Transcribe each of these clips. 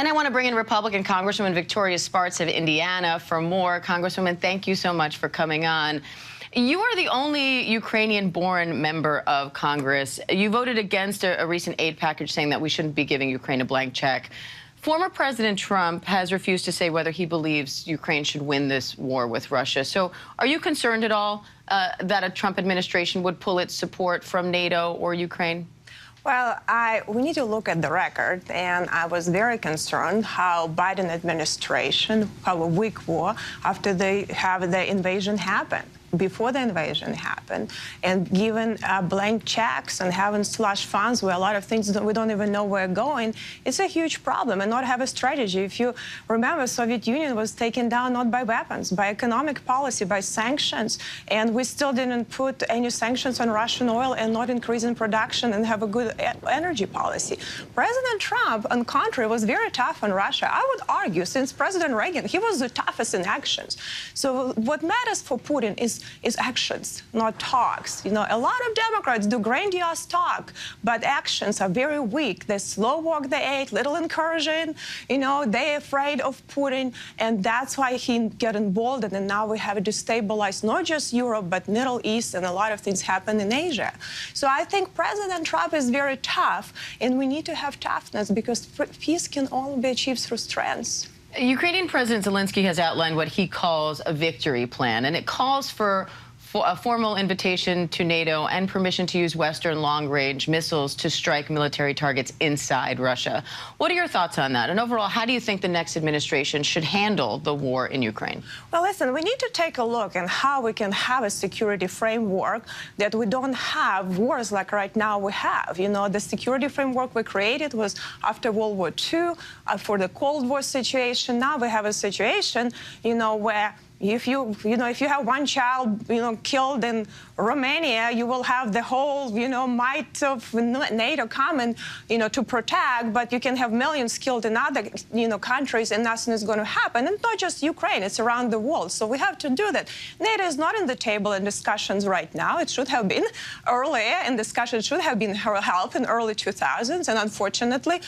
And I want to bring in Republican Congresswoman Victoria Spartz of Indiana for more. Congresswoman, thank you so much for coming on. You are the only Ukrainian-born member of Congress. You voted against a recent aid package saying that we shouldn't be giving Ukraine a blank check. Former President Trump has refused to say whether he believes Ukraine should win this war with Russia. So are you concerned at all that a Trump administration would pull its support from NATO or Ukraine? Well, we need to look at the record, and I was very concerned how Biden administration, how a weak war after they have the invasion happen. Before the invasion happened, and given blank checks and having slush funds where a lot of things that we don't even know where they're going, it's a huge problem, and not have a strategy. If you remember, Soviet Union was taken down not by weapons, by economic policy, by sanctions, and we still didn't put any sanctions on Russian oil and not increase in production and have a good energy policy. President Trump, on contrary, was very tough on Russia. I would argue, since President Reagan, he was the toughest in actions. So what matters for Putin is actions, not talks. You know, a lot of Democrats do grandiose talk, but actions are very weak. They slow walk the aid, little incursion. You know, they're afraid of Putin, and that's why he get involved. And now we have to destabilize not just Europe, but Middle East, and a lot of things happen in Asia. So I think President Trump is very tough, and we need to have toughness because peace can only be achieved through strength. Ukrainian President Zelensky has outlined what he calls a victory plan, and it calls for a formal invitation to NATO and permission to use Western long-range missiles to strike military targets inside Russia. What are your thoughts on that? And overall, how do you think the next administration should handle the war in Ukraine? Well, listen, we need to take a look at how we can have a security framework that we don't have wars like right now we have. You know, the security framework we created was after World War II for the Cold War situation. Now we have a situation, you know, where if you have one child, killed in Romania, you will have the whole, might of NATO coming, to protect, but you can have millions killed in other, countries, and nothing is going to happen. And not just Ukraine, it's around the world. So we have to do that. NATO is not in the table in discussions right now. It should have been earlier, and discussions should have been held in early 2000s. And unfortunately,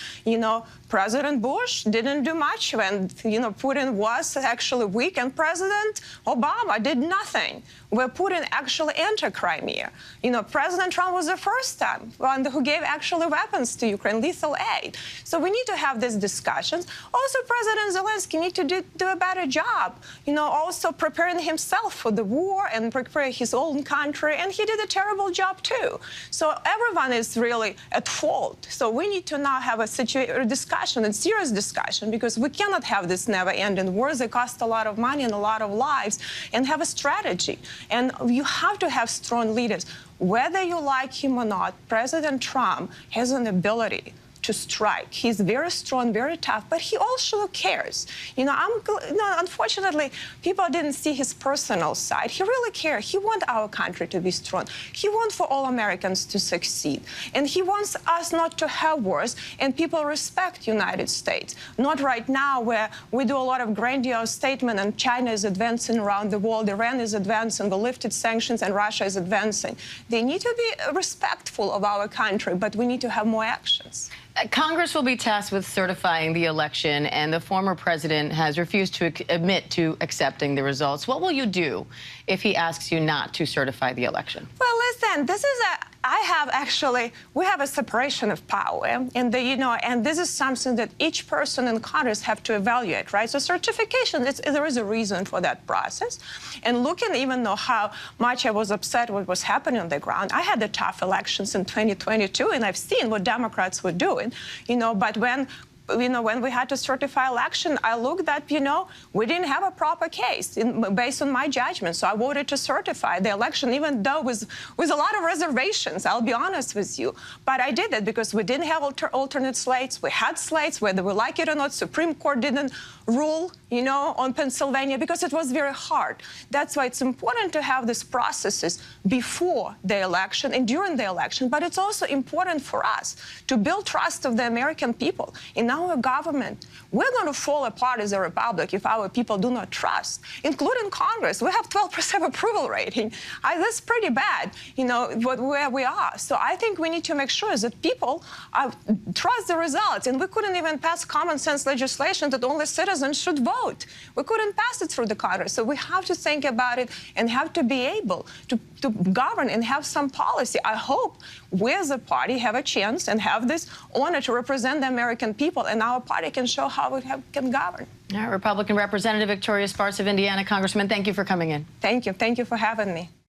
President Bush didn't do much when, Putin was actually weak, and President Obama did nothing, where Putin actually entered Crimea. President Trump was the first time one who gave actually weapons to Ukraine, lethal aid. So we need to have these discussions. Also, President Zelensky needs to do a better job, also preparing himself for the war and preparing his own country, and he did a terrible job too. So everyone is really at fault. So we need to now have a discussion, a serious discussion, because we cannot have this never-ending wars. They cost a lot of money and a lot of lives, and have a strategy. And you have to have strong leaders. Whether you like him or not, President Trump has an ability to strike. He's very strong, very tough, but he also cares. Unfortunately, people didn't see his personal side. He really cares. He wants our country to be strong. He wants for all Americans to succeed. And he wants us not to have wars, and people respect United States. Not right now, where we do a lot of grandiose statements, and China is advancing around the world, Iran is advancing, we lifted sanctions, and Russia is advancing. They need to be respectful of our country, but we need to have more actions. Congress will be tasked with certifying the election, and the former president has refused to admit to accepting the results. What will you do if he asks you not to certify the election? Well, listen, we have a separation of power, and and this is something that each person in Congress have to evaluate, right? So certification, there is a reason for that process. And looking, even though how much I was upset what was happening on the ground, I had the tough elections in 2022, and I've seen what Democrats were doing, but when we had to certify election, I looked at, we didn't have a proper case based on my judgment. So I voted to certify the election, even though with a lot of reservations, I'll be honest with you. But I did it because we didn't have alternate slates. We had slates, whether we like it or not. Supreme Court didn't rule, on Pennsylvania, because it was very hard. That's why it's important to have these processes before the election and during the election. But it's also important for us to build trust of the American people in our our government. We're going to fall apart as a republic if our people do not trust, including Congress. We have 12% approval rating. That's pretty bad, where we are. So I think we need to make sure that people trust the results. And we couldn't even pass common sense legislation that only citizens should vote. We couldn't pass it through the Congress. So we have to think about it and have to be able to govern and have some policy. I hope we as a party have a chance and have this honor to represent the American people, and our party can show how we can govern. All right, Republican Representative Victoria Spartz of Indiana. Congressman, thank you for coming in. Thank you. Thank you for having me.